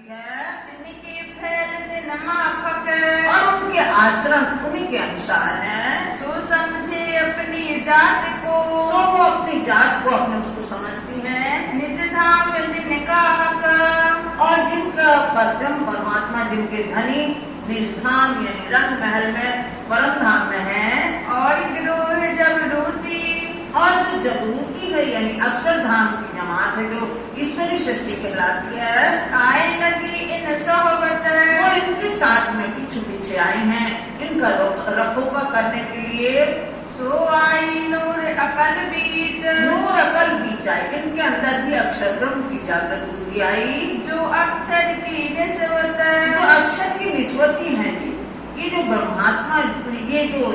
है। इनके फेर दिन माफक और उनके आचरण उन्हीं के अनुसार है। जो समझे अपनी जात को सो वो अपनी जात को अपने उसको समझती है। निज धाम जिनका हक और जिनका परम परमात्मा जिनके धनी निज धाम यानी रंग महल में परम धाम में है। और गिरोह जब रोती और जो जबरूती है यानी अक्षर धाम की जमात है जो ईश्वरी शक्ति कहलाती है। आए लगी इन सोहबत वो इनके साथ में पीछे पीछे आई हैं इनका रखोपा करने के लिए। सो आई नूर अकल बीच नूर अकल बीच आई, इनके अंदर भी अक्षर ब्रह्म की जागृत बुद्धि आई। जो अक्षर की निस्बत जो अक्षर की निस्वती है ये जो ब्रह्मात्मा ये जो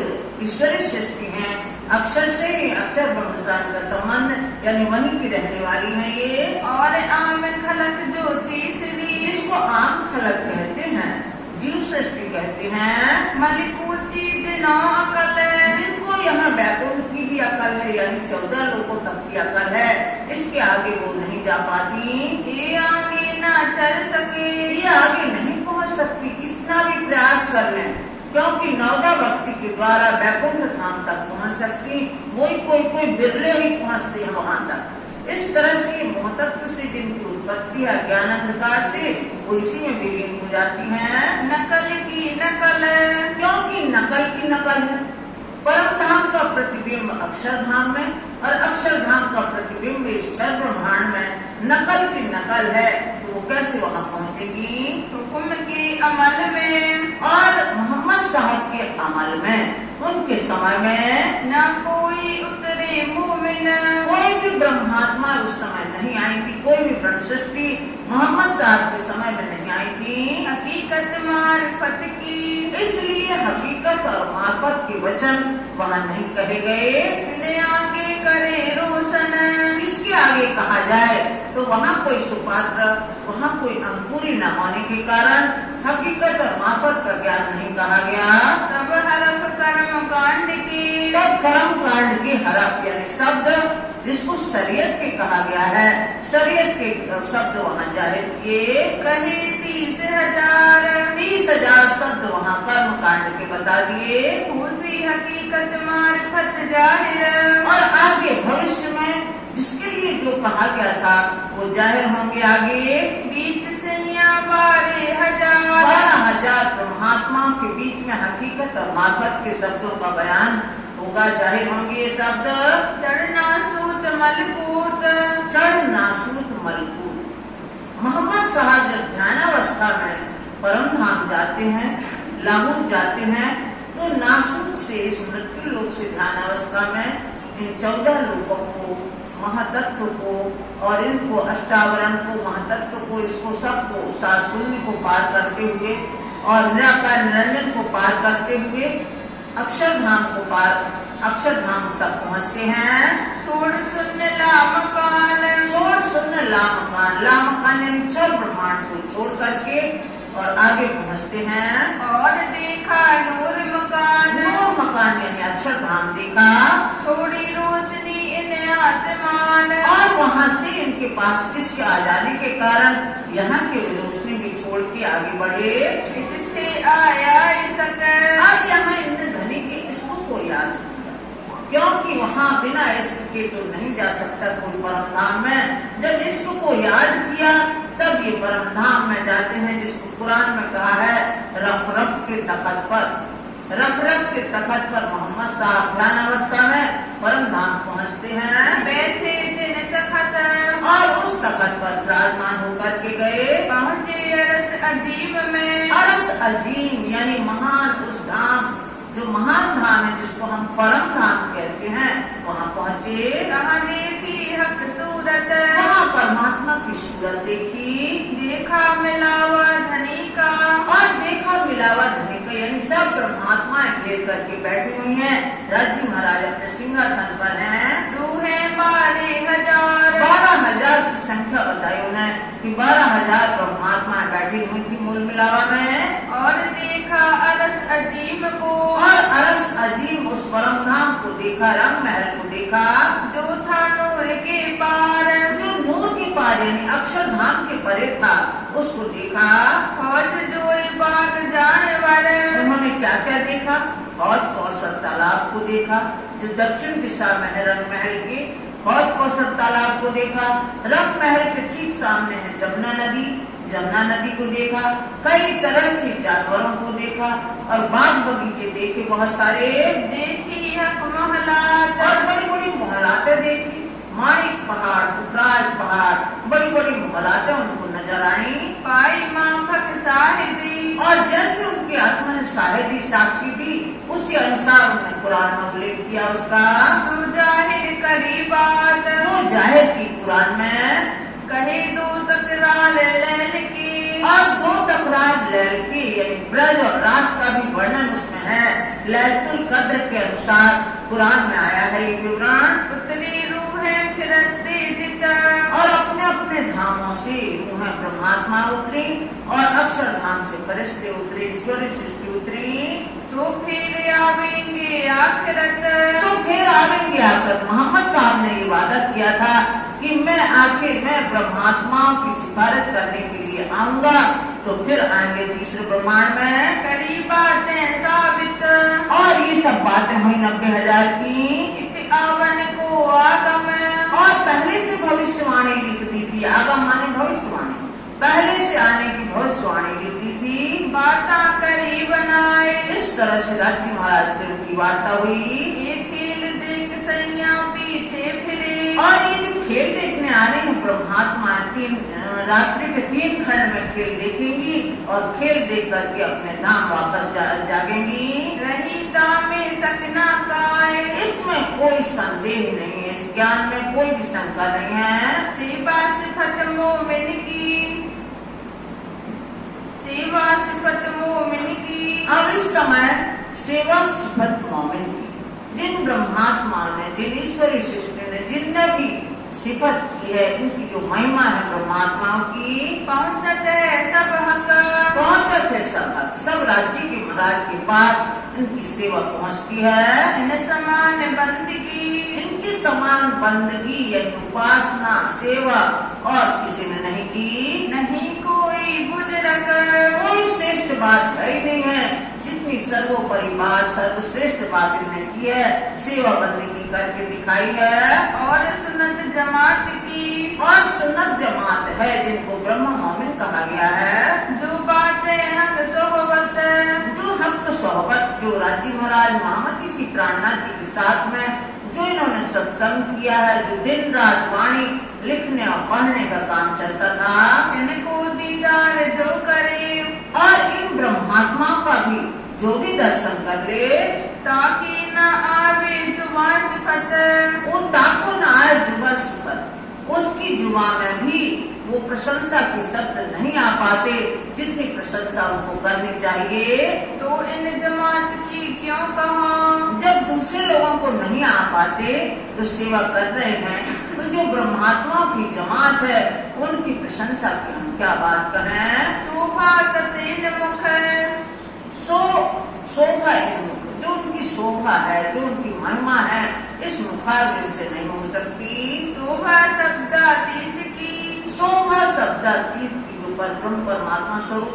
ईश्वरी सृष्टि है अक्षर से अक्षर ब्रह्मजान का संबंध यानी वहीं की रहने वाली है ये। और आम खलक जो तीसरी जिसको आम खलक कहते हैं जीव सृष्टि कहते हैं। मलिकूती जिनो अकल जिनको यहाँ बैकुंठ की भी अकल है यानी 14 लोगों तक की अकल है, इसके आगे वो नहीं जा पाती। ये आगे न चल सके ये आगे नहीं पहुँच सकती कितना भी प्रयास कर लें, क्योंकि 9 भक्ति के द्वारा बैकुंठ धाम तक पहुँच सकती वही कोई बिरले ही पहुँचते हैं वहां तक। इस तरह से मोहतत्व से जिनकी उत्पत्ति है ज्ञान अंधकार से वो इसी में विलीन हो जाती हैं। नकल की नकल क्योंकि नकल की नकल है। परम धाम का प्रतिबिंब अक्षर धाम में और अक्षर धाम का प्रतिबिंब इस क्षर ब्रह्मांड में नकल की नकल है, तो वो कैसे वहाँ पहुँचेगी। हुक्म के अमल में और मोहम्मद साहब के अमल में उनके समय में न कोई उतरे मोमिन कोई भी ब्रह्मात्मा उस समय नहीं आई थी, कोई भी ब्रह्म सृष्टि मोहम्मद साहब के समय में नहीं आई थी। हकीकत मार्फत की इसलिए हकीकत और मार्फत के वचन वहाँ नहीं कहे गए। इन्हें आगे करे रोशन इसके आगे कहा जाए तो वहाँ कोई सुपात्र वहाँ कोई अंकुरी न होने के कारण हकीकत और मार्फत का ज्ञान नहीं कहा गया। तब हरफ कर्म कांड के तब कर्म कांड के हरफ यानी शब्द जिसको शरीयत के कहा गया है, शरीयत के शब्द वहाँ जाहिर किए। कहे 30,000 30,000 शब्द वहाँ कर्म कांड के बता दिए। उसी हकीकत मार्फत जाहिर और आगे भविष्य में जिसके लिए जो कहा गया था वो जाहिर होंगे आगे। बीच से 12,000 12,000 ब्रह्मात्माओं के बीच में हकीकत और मार्फत के शब्दों का बयान होगा, जाहिर होंगे ये शब्द। चढ़ना सूत मलकूत चढ़ नासूत मलकूत। मोहम्मद साहब जब ध्यानावस्था में परम धाम जाते हैं लाहौर जाते हैं तो नासूत से इस मृत्यु लोक से ध्यानावस्था में इन 14 लोगों को महातत्व को और इनको अष्टावरण को महातत्व को इसको सबको सात शून्य को पार करते हुए और निराकार निरंजन को पार करते हुए अक्षरधाम को पार अक्षरधाम तक पहुँचते हैं। छोड़ शून्य लामकान छोड़ शून्य लामकान, लामकान यानी क्षर ब्रह्मांड को छोड़ करके और आगे पहुँचते हैं। और देखा नूर मकान नूर मकान यानी अक्षरधाम देखा। छोड़ी रोशनी इन आसमान और वहाँ से इनके पास इसके आ जाने के कारण यहाँ की रोशनी भी छोड़ के आगे बढ़े। इससे आया इसक अब यहाँ इन धनी के इसको को याद किया, क्योंकि वहाँ बिना इश्क के तो नहीं जा सकता कोई परम धाम में। जब इश्क को याद किया तब ये परम धाम में जाते हैं, जिसको कुरान में कहा है रफ रफ के तखत पर। रफ रफ के तखत पर मोहम्मद साहब ध्यान अवस्था में परम धाम पहुँचते हैं। बैठे दिन तखत और उस तखत पर विराजमान होकर के गए। पहुँचे अरस अजीम में अरस अजीम यानी महान उस धाम जो महान धाम है जिसको हम परम धाम कहते हैं, वहाँ पहुँचे। कहाँ देखी हक सूरत वहाँ परमात्मा की सूरत देखी। देखा मिलावा धनी का और देखा मिलावा धनी का यानी सब परमात्माएं घेर करके बैठी हुई हैं। राज्य महाराज अपने सिंहासन पर हैं। रूहे 12,000 12,000 की संख्या बताई उन्हें कि 12,000 परमात्माएं बैठी हुई थी मूल मिलावा में। और देखा अरस अजीम को और अरस अजीम उस परम धाम को देखा, रंग महल को देखा जो था नूर के पार जो नूर के पार यानी अक्षर धाम के परे था। उसको देखा। हौज जोई बाग जानवर, उन्होंने क्या क्या देखा? हौज कौशल तालाब को देखा, जो दक्षिण दिशा में है रंग महल के। हौज कौशल तालाब को देखा। रंग महल के ठीक सामने है जमुना नदी। जमुना नदी को देखा। कई तरह के जानवरों को देखा और बाग बगीचे देखे बहुत सारे। देखी हक महलात, और बड़ी बड़ी मोहलातें देखी। माणिक पहाड़, पुखराज पहाड़, बड़ी बड़ी मोहलातें उनको नजर आई। पाई माफक साहिदी, और जैसे उनकी आत्मा ने शाहिदी साक्षी दी, उसी अनुसार उन्होंने कुरान में उल्लेख किया उसका। जो जाहिर करी बात, वो जाहिर की कुरान में। कहे दो तकरार लैल की, और दो तकरार लैल की यानी ब्रज और रास का भी वर्णन उसमें है। लैलतुल कद्र के अनुसार कुरान में आया है ये विवरण। उतरी रूहें फिरस्ते जित, और अपने अपने धामों से रूहें परमात्मा उतरी और अक्षरधाम से फरिश्ते उतरे, ईश्वरी सृष्टि उतरी। सो फिर आवेंगे आखिरत, सो फिर आवेंगे आखिरत। मोहम्मद साहब ने ये वादा किया था कि मैं ब्रह्मात्माओं की सिफारिश करने के लिए आऊंगा, तो फिर आएंगे तीसरे ब्रह्मांड में। करी बातें साबित, और ये सब बातें हुई 90,000 की। इत आवन को आगम, और पहले से भविष्यवाणी लिख दी थी। आगम माने भविष्यवाणी, पहले से आने की भविष्यवाणी लिख दी थी। बाता करी बनाए, इस तरह से राज्य महाराज से उनकी वार्ता हुई। ये खेल देख सैया पीछे फिरे, और ये जो खेल देखने आ रहे हैं ब्रह्मात्मा, रात्रि के 3 खंड में खेल देखेंगी और खेल देख करके अपने धाम वापस जागेंगी। रही दामे सकना काय, इसमें कोई संदेह नहीं है, इस ज्ञान में कोई भी शंका नहीं है। सेवा सिफत मोमिन की, सेवा सिफत मोमिन की। अब इस समय सेवा सिफत मोमिन की, जिन ब्रह्मात्मा ने, जिन ईश्वरी सृष्टि ने, जिनने भी सिफत की है, इनकी जो महिमा है ब्रह्मात्माओं की, पहुंचत है सब हक, पहुंचत है सब हक। सब राज्य के महाराज के पास इनकी सेवा पहुंचती है। इन समान बंदगी, इनकी समान बंदगी यानी उपासना सेवा और किसी ने नहीं की। नहीं कोई बुजुर्ग, कोई श्रेष्ठ बात है ही नहीं है। जितनी सर्वोपरि बात, सर्वश्रेष्ठ बात इन्होंने की है, सेवा बंदगी करके दिखाई है। और सुन्नत जमात की, और सुन्नत जमात है जिनको ब्रह्म मोमिन कहा गया है। जो बातें हक सोहबत, जो हक सोहबत, जो राजी महाराज महामती सी प्राणनाथ जी के साथ में जो इन्होंने सत्संग किया है, जो दिन रात वाणी लिखने और पढ़ने का काम चलता था, इनको दीदार जो करे, और इन ब्रह्मात्माओं का भी जो भी दर्शन कर ले, ताकि न आवे जुबा सिफत, वो ताको न आए जुबा सिफत, उसकी जुबा में भी वो प्रशंसा के शब्द नहीं आ पाते जितनी प्रशंसा उनको करनी चाहिए। तो इन जमात की क्यों कहा, जब दूसरे लोगों को नहीं आ पाते तो सेवा कर रहे हैं, तो जो ब्रह्मात्माओं की जमात है उनकी प्रशंसा की हम क्या बात करें। शोभा सतेन मुख, शोभा जो उनकी शोभा है, जो उनकी महिमा है, इस मुखारबिन से नहीं हो सकती। शोभा शब्दातीत की, शोभा शब्दातीत की, जो परब्रह्म परमात्मा स्वरूप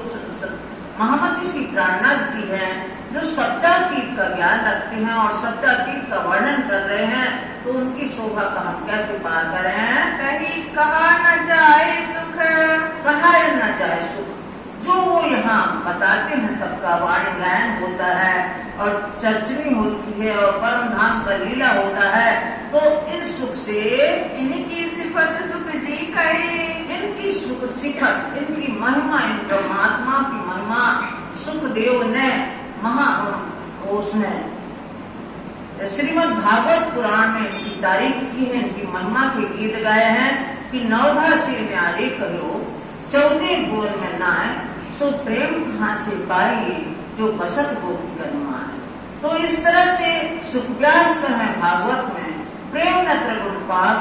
महामती श्री प्राणनाथ जी हैं, जो शब्दातीत का ज्ञान रखते हैं और शब्दातीत का वर्णन कर रहे हैं, तो उनकी शोभा का हम कैसे पार करें। कहीं कहा न जाए सुख, कहा न जाए सुख, जो वो यहाँ बताते हैं सबका वाणी गायन होता है और चर्चनी होती है और परम धाम का लीला होता है, तो इस सुख से इनकी सिफत सुख जी कहे, इनकी सुख सिफत, इनकी महिमा, इन परमात्मा की महिमा सुखदेव ने उसने श्रीमद् भागवत पुराण में इसकी तारीफ की है, इनकी महिमा के गीत गाए हैं कि नवधा से न्यारे कहो 14 बोल में नाय, सो प्रेम कहाँ से पाइए जो बसत हो गनमान। तो इस तरह से सुखव्यास का है भागवत में प्रेम न त्रिगुण पास,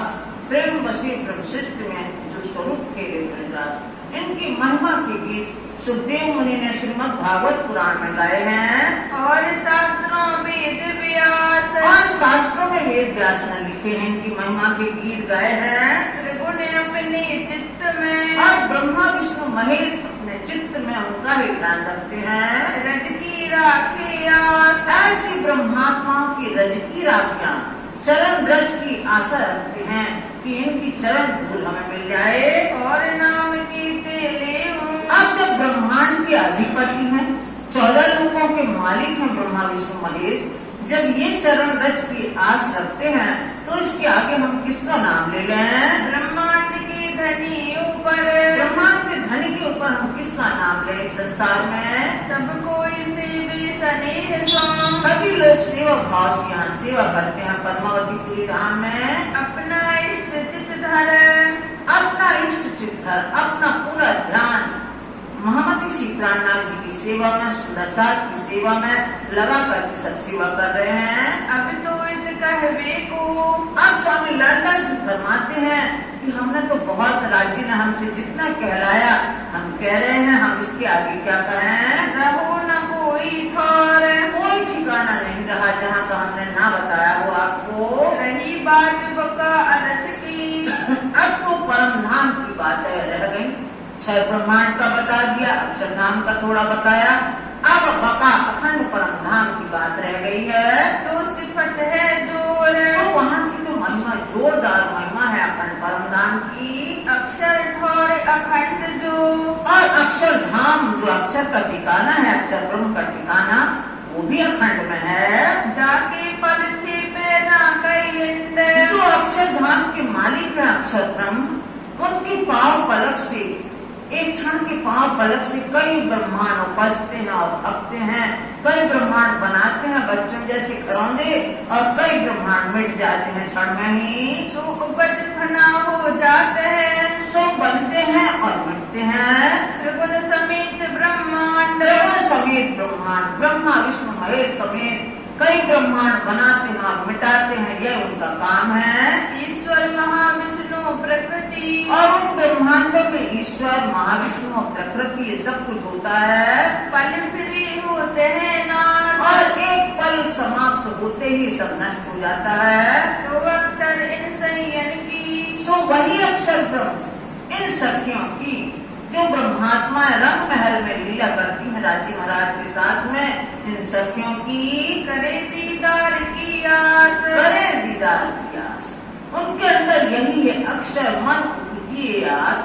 प्रेम बसी ब्रह्मशिष्ट में जो स्वरूप खेले ब्रजराज, इनकी महिमा के गीत सुखदेव मुनि ने श्रीमद् भागवत पुराण में गाए हैं। और शास्त्रों वेद व्यास, और शास्त्रों में वेद व्यास ने लिखे हैं, इनकी महिमा के गीत गाए हैं। त्रिगुण अपने चित्त में में। और ब्रह्मा विष्णु महेश अपने चित्त में उनका ही ध्यान रखते हैं। रज की राखे आस, ऐसी ब्रह्मात्माओं की रज की राखियां चरण ब्रज की आशा रखते हैं कि इनकी चरण धूल हमें मिल जाए। और नाम की तेले हूँ। अब जब ब्रह्मांड के अधिपति हैं, 14 लोगों के मालिक हैं ब्रह्मा विष्णु महेश, जब ये चरण रज की आस रखते हैं तो इसके आगे हम किसका नाम ले लें? ब्रह्मांड के धनी ऊपर, ब्रह्मांड के धनी के ऊपर हम किसका नाम लें? इस संसार में सब कोई सेवे स्नेह सो। सभी लोग सेवा भाव से यहाँ सेवा करते हैं पद्मावतीपुरी धाम में। अपना इष्ट चित धर, अपना इष्ट चित्त धर, अपना पूरा ध्यान महामती श्री प्राणनाथ जी की सेवा में, सुदर्शन की सेवा में लगा करके सब सेवा कर रहे हैं। अब तो इत कहवे को। अब स्वामी लालदास जी फरमाते हैं कि हमने तो बहुत, राज्य ने हमसे जितना कहलाया हम कह रहे हैं, हम इसके आगे क्या कहें? रहो न कोई ठोर, कोई ठिकाना नहीं रहा जहाँ का हमने ना बताया हो आपको। रही बात बका अरस की। अब तो परम धाम की बातें रह गई। 6 ब्रह्मांड का बता दिया, अक्षरधाम का थोड़ा बताया, अब बका अखंड परम धाम की बात रह गई है। सो सिफत है जोर, तो वहाँ की तो महिमा, जोरदार महिमा है अखंड परम धाम की। अक्षर ठोर अखंड जो। और अक्षरधाम जो अक्षर का ठिकाना है, अक्षर ब्रह्म का ठिकाना, वो भी अखंड में है। जाके पल थे पैदा कई इंद, जो अक्षरधाम के मालिक है अक्षर ब्रह्म, उनके पांव पलक से, एक क्षण के पांव पलक से कई ब्रह्मांड उपजते हैं और पकते हैं, कई ब्रह्मांड बनाते हैं बच्चों जैसे घरौंदे, और कई ब्रह्मांड मिट जाते हैं क्षण में ही। सो उपज फना हो जाते हैं, सो बनते हैं और मिटते हैं। त्रिगुण समेत ब्रह्मांड, त्रिगुण समेत ब्रह्मांड, ब्रह्मा विष्णु महेश समेत कई ब्रह्मांड बनाते हैं और मिटाते हैं, यह उनका काम है। ईश्वर महाविष्णु प्रकृति, और उन ब्रह्मांडों में ईश्वर महाविष्णु और प्रकृति ये सब कुछ होता है। पल फिरे होते हैं नाश, और एक पल समाप्त होते ही सब नष्ट हो जाता है। सो अक्षर इन संयन की। सो वही अक्षर ब्रह्म इन सखियों की, जो ब्रह्मात्मा रंग महल में लीला करती है राजी महाराज के साथ में, इन सखियों की करे दीदार की आस, करे दीदार की आस। उनके अंदर यही है, अक्षर मन उपजिए आस,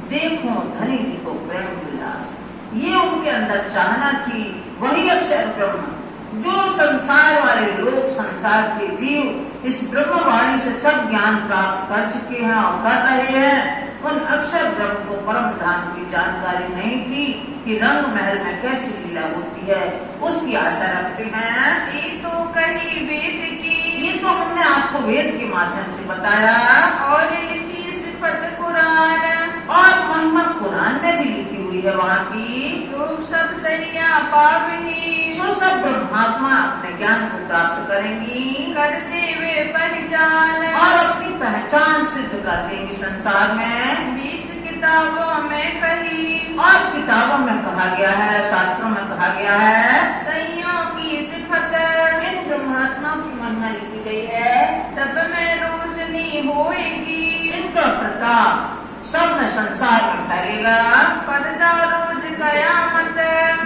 देखो धनी जी को प्रेम विलास। ये उनके अंदर चाहना थी। वही अक्षर ब्रह्म जो संसार वाले लोग, संसार के जीव इस ब्रह्मवाणी से सब ज्ञान प्राप्त कर चुके हैं और कर रहे हैं, उन अक्षर ब्रह्म को परम धाम की जानकारी नहीं थी कि रंग महल में कैसी लीला होती है, उसकी आशा रखते हैं। ये तो कही वेद की, ये तो हमने आपको वेद के माध्यम से बताया, और लिखी सिफत कुरान, और मोहम्मद कुरान में भी लिखी हुई है वहाँ की। सो सब सैया पावही, सो सब ब्रह्मात्मा अपने ज्ञान को प्राप्त करेंगी, कर देवे पहचान, और अपनी पहचान सिद्ध कर देंगी संसार में। बीच किताबों में कही, और किताबों में कहा गया है, शास्त्रों में कहा गया है, सैयों की सिफत, इन ब्रह्मात्मा की महिमा लिखी गई है। सब में रोशनी होएगी, इनका प्रताप सब में संसार में फैलेगा। पर्दा रोज कयामत,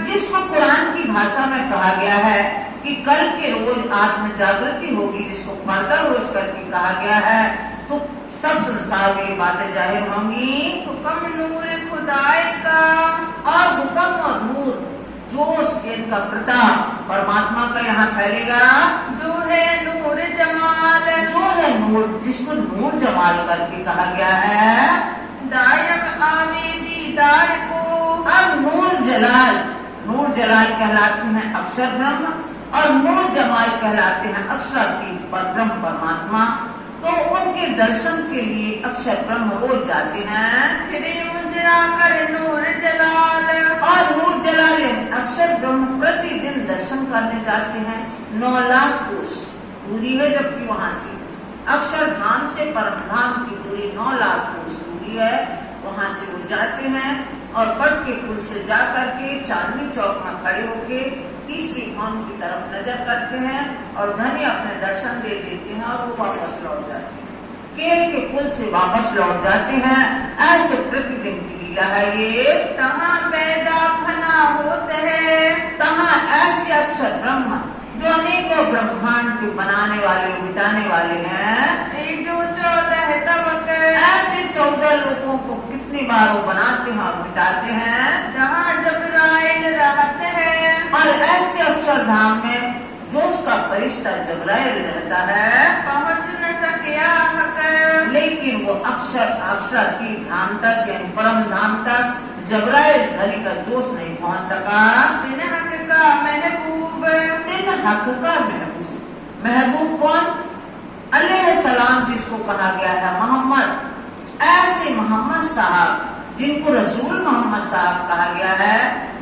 जिसको कुरान की भाषा में कहा गया है कि कल के रोज आत्म जागृति होगी, जिसको पर्दा रोज करके कहा गया है, तो सब संसार में ये बातें जाहिर होंगी। हुक्म नूर खुदाई का, और हुक्म और नूर, जोश, इनका प्रताप परमात्मा का यहाँ फैलेगा। जो है नूर जमाल, जो है नूर, जिसको नूर जमाल करके कहा गया है। दायम आवे दीदार को, अब नूर जलाल कहलाते हैं अक्षर ब्रह्म, और नूर जमाल कहलाते हैं अक्षरातीत पर ब्रह्म परमात्मा। तो उनके दर्शन के लिए अक्षर ब्रह्म रोज जाते हैं। फिरे मुजरा कर नूर जलाल, और नूर जलाल अक्षर ब्रह्म प्रतिदिन दर्शन करने जाते हैं। 9 लाख कोस दूरी है, जबकि वहाँ से अक्षरधाम से परम धाम की दूरी 9 लाख कोस दूरी है। वहाँ से वो जाते हैं और बट के पुल से जा करके चांदनी चौक में खड़े होके तीसरी भवन की तरफ नजर करते हैं और धनी अपने दर्शन दे देते हैं और वो वापस लौट जाते हैं। केल के पुल से वापस लौट जाते हैं। ऐसे प्रतिदिन की लीला है ये। तहाँ पैदा फना होते हैं, तहाँ ऐसे अक्षर ब्रह्म जो अनेकों ब्रह्मांड के बनाने वाले मिटाने वाले हैं, ये जो 14 तबक ऐसे 14 लोगों को कितनी बार वो बनाते हैं और मिटाते हैं। जहाँ जबराइल रहते हैं, और ऐसे अक्षरधाम में जो उसका फरिश्ता जबराइल रहता है, पहुँच न सकिया हक। लेकिन वो अक्षर की धाम तक यानी परम धाम तक जबराइल धनी का जोश नहीं पहुंच सका। दिन हक का महबूब, दिन हक का महबूब, महबूब कौन? अलैहिस्सलाम जिसको कहा गया है मोहम्मद। ऐसे मोहम्मद साहब जिनको रसूल मोहम्मद साहब कहा गया है,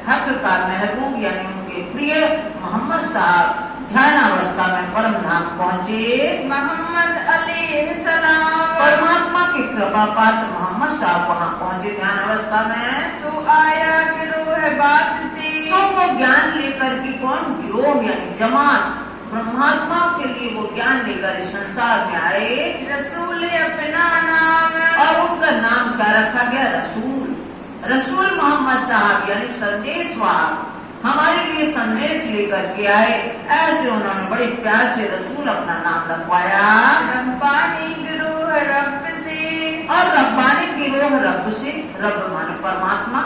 हक का महबूब यानी उनके प्रिय मोहम्मद साहब ध्यानावस्था में परम धाम पहुँचे। मोहम्मद अलैहिस्सलाम परमात्मा की कृपा पात्र मोहम्मद साहब वहाँ पहुँचे ध्यानावस्था में। तो आया गिरोह वास्ते, सो वो ज्ञान लेकर की कौन? गिरोह यानी जमात, ब्रह्मात्मा के लिए वो ज्ञान लेकर इस संसार में आए। रसूल अपना नाम, और उनका नाम क्या रखा गया? रसूल। रसूल मोहम्मद साहब यानी संदेश वाहक, हमारे लिए संदेश लेकर के आए। ऐसे उन्होंने बड़े प्यार से रसूल अपना नाम रखवाया। रब्बानी गिरोह रब से, और रब्बानी गिरोह रब से, रब माने परमात्मा।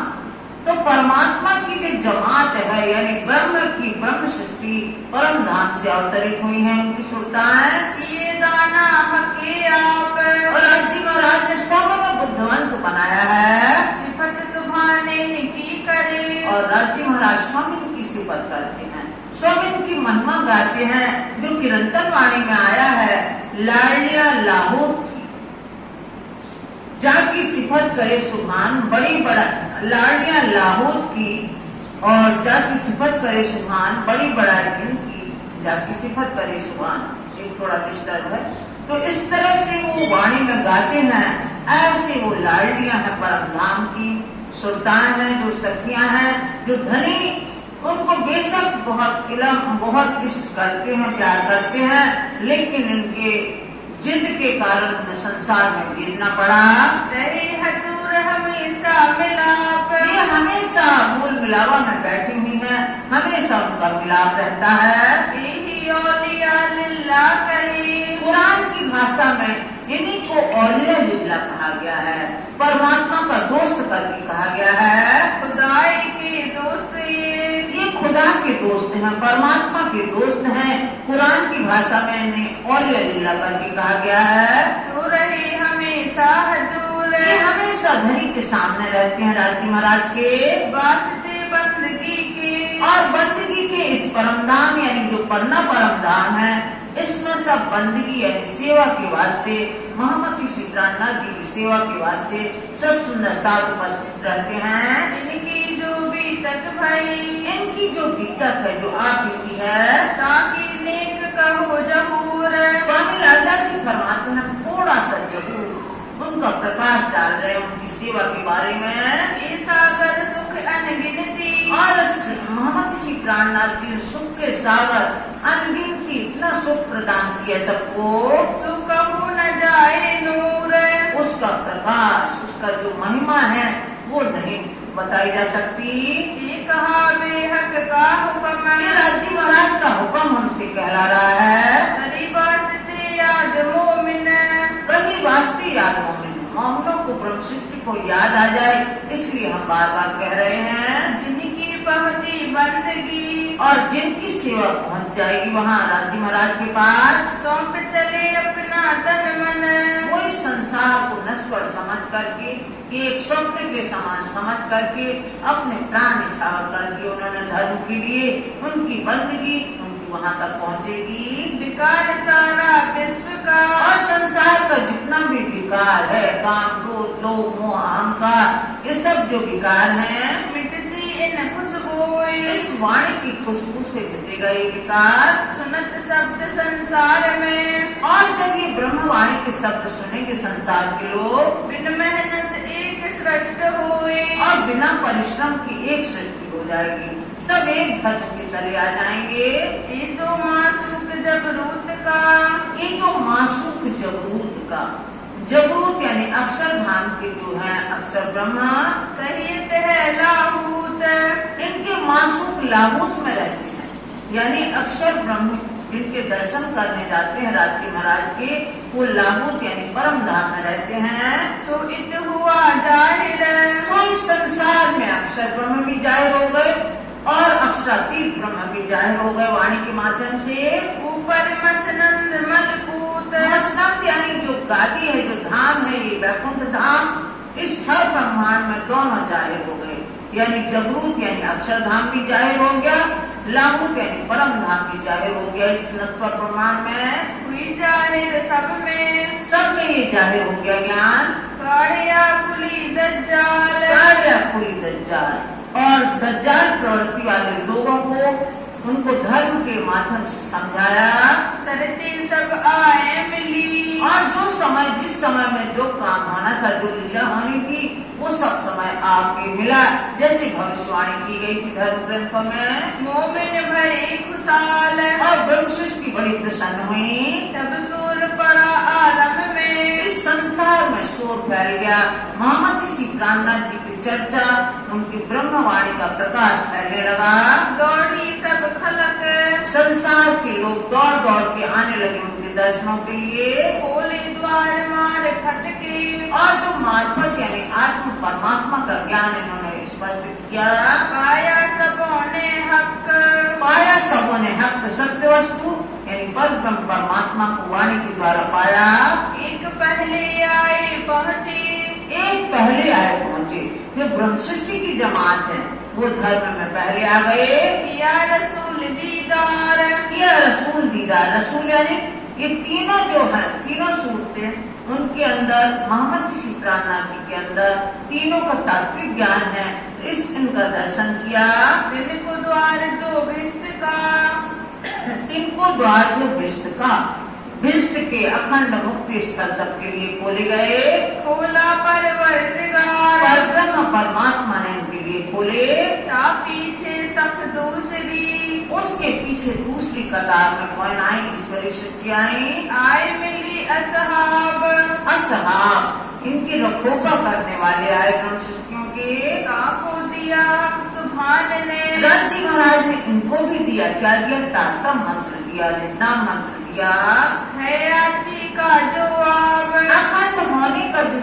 तो परमात्मा की जो जमात है यानी ब्रह्म की ब्रह्म सृष्टि परम धाम से अवतरित हुई है उनकी सुल्तान। ये दाना हके आप, और राज्य महाराज ने सबको बुद्धिवंत बनाया है। सिफत सुभाने की करे, और राज्य महाराज स्वामी की सिफत करते हैं, स्वामी की महिमा गाते हैं। जो किरंतन वाणी में आया है, लालिया लाहौत की जाकी सिफत करे सुभान, बड़ी बड़ा लालिया लाहौत की और जाकी सिफत करे सुभान, बड़ी बड़ा की जाकी सिफत करे सुभान। एक थोड़ा डिस्टर्ब है। तो इस तरह से वो वाणी में गाते हैं। ऐसे वो लाडलियां हैं परम धाम की, सुल्तान है, जो सखियां हैं, जो धनी उनको बेशक बहुत इष्ट करते हैं, प्यार करते हैं, लेकिन इनके जिद के कारण उन्हें संसार में गिरना पड़ा। रहे हजूर हमेशा मिलाप, ये हमेशा मूल मिलावा में बैठी हुई है, हमेशा उनका मिलाप रहता है। यही औलिया लिल्लाह कहे, कुरान की भाषा में इन्हीं को औलिया लिल्लाह कहा गया है, परमात्मा का दोस्त करके कहा गया है। खुदाई के दोस्त ये खुदा के दोस्त हैं, परमात्मा के दोस्त हैं। कुरान की भाषा में इन्हें औलिया लिल्लाह करके कहा गया है। सो रहे हमेशा हजूर, ये हमेशा धनी के सामने रहते हैं राज्य महाराज के वास्ते बंदगी के, और बंदगी के इस परमधाम यानी जो पन्ना परमधाम है, इसमें सब बंदगी यानी सेवा के वास्ते मोहम्मद श्री प्राणनाथ जी की सेवा के वास्ते सब सुंदर साथ उपस्थित रहते हैं। इनकी जो बीतक भई, इनकी जो बीतक है, जो आप बीती है, ताकि नेक कहो जबूर, स्वामी लालदास जी फरमाते हैं थोड़ा सा जरूर उनका प्रकाश डाल रहे हैं उनकी सेवा के बारे में। ये सागर सुख अनगिनती, और मोहम्मद श्री प्राणनाथ जी सुख के सागर अनगिनती इतना सुख प्रदान किया सबको। सुख हो न जाए नूर, उसका प्रकाश, उसका जो महिमा है वो नहीं बताई जा सकती। ये कहा बेहक का हुक्म, ये राज्य महाराज का हुक्म हमसे कहला रहा है। तरी वास्ते याद मोमिन, कहीं वास्ते याद मोमिनों को ब्रह्म सृष्टि को याद आ जाए, इसलिए हम बार बार कह रहे हैं। जिनकी पहुंची बंदगी, और जिनकी सेवा पहुंच जाएगी वहाँ राज्य महाराज के पास, सौंप चले अपना तन मन, वो इस संसार को नश्वर समझ करके, एक स्वप्न के समान समझ करके, अपने प्राण निछावर करके उन्होंने धर्म के लिए उनकी बंदगी उनकी वहाँ तक पहुँचेगी। विकार सारा विश्व का, और संसार का जितना भी विकार है, काम, क्रोध, लोभ, मोह, अहंकार, ये सब जो विकार है, मिटसी इन खुशबोए, इस वाणी की खुशबू से मिटेगा ये विकार। सुनत शब्द संसार में, और जब ये ब्रह्मवाणी के शब्द सुनेंगे संसार के लोग, बिन मेहनत एक सृष्ट होए, और बिना परिश्रम की एक सृष्टि हो जाएगी, सब एक धर्म के तले आ जाएंगे। ये जो मासूक जबरूत का, ये जो मासूक जबरूत का, जगरूत यानी अक्षरधाम के जो है अक्षर ब्रह्मा, कहित है लाहूत, इनके मासूक लाहूत में रहते हैं। यानी अक्षर ब्रह्म जिनके दर्शन करने जाते हैं राजी महाराज के, वो लाहूत यानी परम धाम में रहते हैं। सो इत हुआ जाहिर, सो इस संसार में अक्षर ब्रह्म भी जाहिर हो गए और अक्षरातीत ब्रह्म भी जाहिर हो गए वाणी के माध्यम से। ऊपर मसनंद मलकूत, मसनद यानी जो गादी है, जो धाम है, ये वैकुंठ धाम, इस छह ब्रह्मांड में दोनों जाहिर हो गए। यानी जगरूत यानी अक्षरधाम भी जाहिर हो गया, लाहूत यानी परम धाम भी जाहिर हो गया। इस नश्वर ब्रह्मांड में हुई जाहिर सब में ये जाहिर हो गया ज्ञान। काढ़िया कुली दज्जाल, काढ़िया कुली दज्जाल, और दज्जाल प्रवृत्ति वाले लोगों को उनको धर्म के माध्यम से समझाया। सरती सब आए मिली, और जो समय जिस समय में जो काम होना था, जो लीला होनी थी, वो सब समय आके मिला। जैसे भविष्यवाणी की गई थी धर्म ग्रंथों में। मोमिन भरे खुशहाल, और ब्रह्म सृष्टि बड़ी प्रसन्न हुई। तब शोर पड़ा आलम में, इस संसार में शोर फैल गया। मोहम्मद श्री प्राणनाथ जी की चर्चा, उनकी ब्रह्मवाणी का प्रकाश फैलने लगा। दौड़ी सब खलक, संसार के लोग दौड़ दौड़ के आने लगे उनके दर्शनों के लिए। खोले द्वार मार फटके, और जो मार्फत यानी आत्म परमात्मा का ज्ञान इन्होंने स्पष्ट किया। पाया सबों ने हक, पाया सबों ने हक, सत्य वस्तु यानी परब्रह्म परमात्मा को वाणी के द्वारा पाया। एक पहले आए पहुँचे, एक पहले आए पहुँचे। जो ब्रह्म सृष्टि की जमात है, वो धर्म में पहले आ गए। किया रसूल दीदार, किया रसूल दीदार। रसूल यानी ये तीनों जो है, तीनों सूरते, उनके अंदर मोहम्मद श्री प्राणनाथ जी के अंदर तीनों का तात्विक ज्ञान है। इस इनका दर्शन किया। दिन को द्वार जो भिष्ट का, तिनको द्वार जो भिष्ट का, भिष्ट के अखंड मुक्ति स्थल सबके लिए खोले गए। खोला परवरदिगार, परब्रह्म परमात्मा ने इनके लिए खोले। ता पीछे सख दूसरी, उसके पीछे दूसरी कतार में कौन आई? ईश्वरी सृष्टि आई। आए मिली असहाब, असहाब इनकी रखोका करने वाले आए ब्रह्म सृष्टियों के। ताको दिया सुभान ने, राजी महाराज ने इनको भी दिया। क्या दिया? तारतम मंत्र दिया, नाम मंत्र दिया। हयाती का जवाब, अखंड होने का जो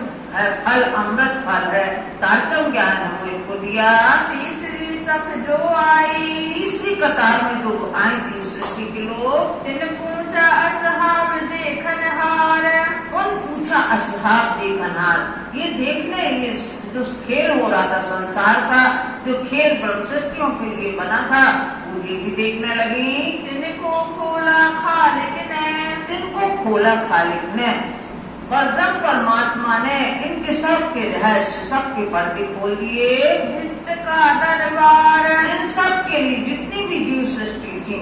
फल अमृत फल है, तारतम ज्ञान है, वो इनको दिया। तीसरी सख जो आई, तीसरी कतार में जो आई थी सृष्टि के लोग, तिन पूछा असहाब देखन हार, उन पूछा असहाब देखनहार। ये देखने, ये जो खेल हो रहा था संसार का, जो खेल ब्रह्म सृष्टियों के लिए बना था, वो ये भी देखने लगी। तिनको खोला खालिक ने, इनको खोला खालिक ने, परब्रह्म परमात्मा ने इनके सबके रहस्य, सबके पर्दे खोल दिए। भिष्ट का दरबार, इन सब के लिए जितनी भी जीव सृष्टि थी,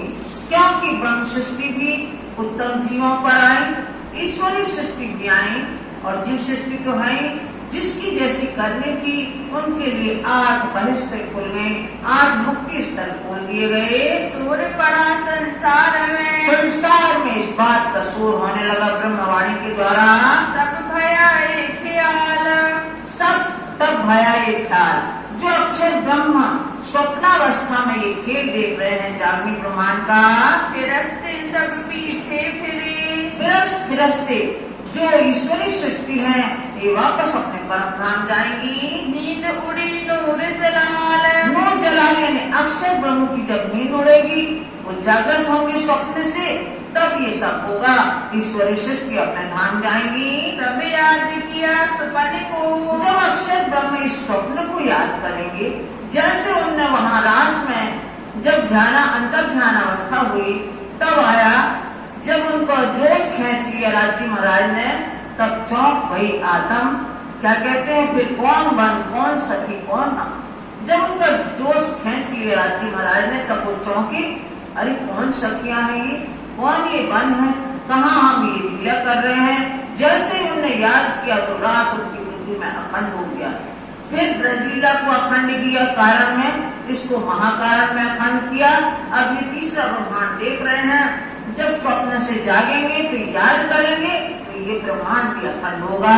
क्योंकि ब्रह्म सृष्टि भी उत्तम जीवों पर आई, ईश्वरी सृष्टि भी आई, और जीव सृष्टि तो है ही, जिसकी जैसी करनी थी उनके लिए 8 बहिष्ठ खुल गए, 8 मुक्ति स्थल खोल दिए गए। शोर पड़ा संसार में, संसार में इस बात का शोर होने लगा ब्रह्मवाणी के द्वारा। तब भया एक ख्याल, तब भया ये ख्याल, जो अक्षर ब्रह्म स्वप्नावस्था में ये खेल देख रहे हैं जागनी ब्रह्मांड का, फिरस्ते सब पीछे फिरे, फिरस्ते जो ईश्वरी सृष्टि है, ये वापस अपने परम धाम जाएंगी। नींद उड़ी नूर जलाल, नूर जलाने में अक्षर ब्रह्म की जब नींद उड़ेगी, वो जागृत होंगे स्वप्न से, तब ये सब होगा। ईश्वरी सृष्टि अपने धाम जाएंगी। तब याद किया सुपन को, जब अक्षर ब्रह्म इस स्वप्न को याद करेंगे, जैसे उनने वहाँ रास में जब अंतर ध्यान अवस्था हुई, तब आया, जब उनको जोश खींच लिया राजी महाराज ने, तब चौंक भई आदम। क्या कहते हैं फिर? कौन बन, कौन सखी, कौन हम। जब उनका जोश खींच लिया राजी महाराज ने, तब वो चौंके, अरे कौन सखियां हैं ये, कौन ये बन है, कहाँ हम ये लीला कर रहे हैं। जैसे ही उन्होंने याद किया तो रास उनकी बुद्धि में अखंड हो गया। फिर ब्रजलीला को अखंड किया कारण में, इसको महाकारण में अखंड किया। अब ये तीसरा ब्रह्मांड देख रहे हैं। जब स्वप्न से जागेंगे तो याद करेंगे, तो ये ब्रह्मांड भी अखंड होगा।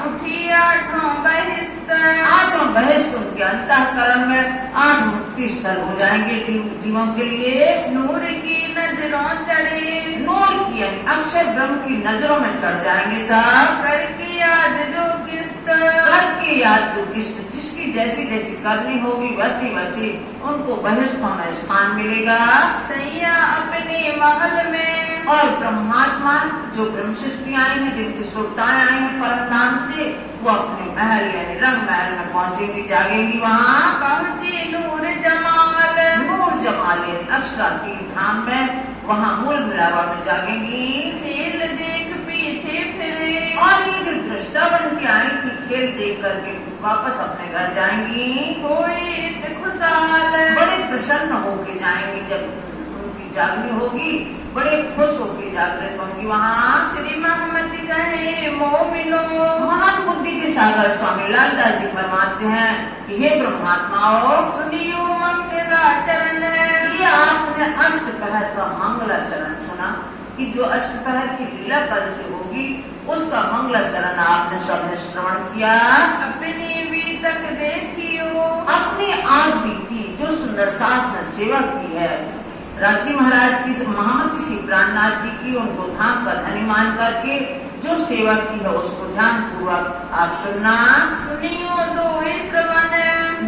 उठी आठों बहिष्ठ, आठों बहिष्ठ उनके अंतःकरण में 8 मुक्ति स्थल हो जाएंगे जीवों के लिए। नूर की नजरों चढ़े, नूर की यानी अक्षर ब्रह्म की नजरों में चढ़ जाएंगे सब। करके याद जो किस्त, करके याद जो किस्त, जिसकी जैसी जैसी करनी होगी वैसी वैसी उनको बहिष्ठों में स्थान मिलेगा। सैया अपने महल में, और ब्रह्मात्मा जो ब्रह्म सृष्टि आई है, जिनकी सुरताएं आई है परम धाम से, वो अपने महल यानी रंग महल में पहुंचेंगी, जागेंगी। वहाँ पहुंचे नूर जमाल, नूर जमाल यानी अक्षरातीत धाम में, वहाँ मूल मिलावा में जागेंगी। खेल देख पीछे फिरे, और ये जो दृष्टा बन के आई थी, खेल देख करके वापस अपने घर जाएंगी। होए खुशहाल, बड़े प्रसन्न होके जाएंगी। जब उनकी जागनी होगी बड़े खुश होके जागृत होंगी। वहाँ श्री मोहम्मद कहे मोमिनो, महान बुद्धि के सागर स्वामी लालदास जी फरमाते हैं कि हे ब्रह्मात्माओं, सुनियो मंगलाचरण, ये आपने अष्टपहर का मंगलाचरण सुना कि जो अष्टपहर की लीला कल से होगी उसका मंगलाचरण आपने सबने श्रवण किया। अपने भी तक देखियो, अपनी आप बीती जो सुंदर साथ में सेवा की है राजी महाराज की, महामती श्री प्राणनाथ जी की, उनको धाम का धनी मान करके जो सेवा की है उसको ध्यान पूर्वक आप सुनना। सुनियो दो श्रवण,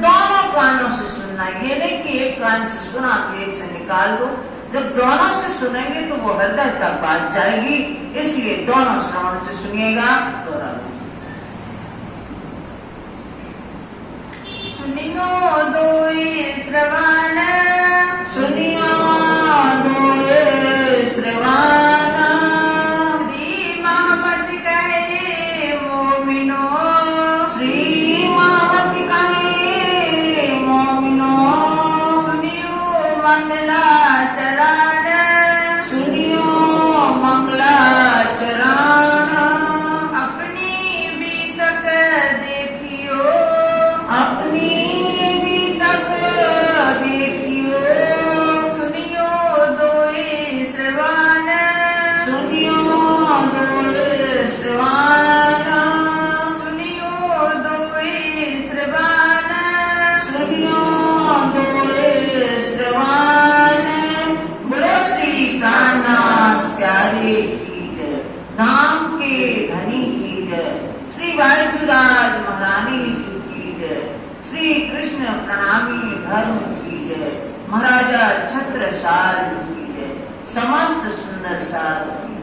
दोनों कानों से सुनना, ये नहीं कि एक कान से सुना तो एक से निकाल दो। जब दोनों से सुनेंगे तो वो हृदय तक बात जाएगी, इसलिए दोनों श्रवण से सुनिएगा। सुनियो दो श्रवण, सुनियो दो श्रवण, श्री मोहम्मद कहे मोमिनो, श्री मावती कहे मोमिनो, सुनियो मंगलाचरण, सुनियो मंगलाचरण, अपनी भी तक देखियो, अपनी भी तक देखियो, सुनियो दो श्रवण, सुनियो दो श्रवण, सुनियो दो श्रवण, सुनियो दो श्रवण। बोलो श्री प्राणनाथ प्यारे की जय, धाम के धनी की जय, श्री बाईचुराज महारानी जी की जय, श्री कृष्ण प्रणामी धर्म की जय, महाराजा छत्रसाल की जय, समस्त सुंदर साधु की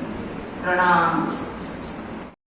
प्रणाम।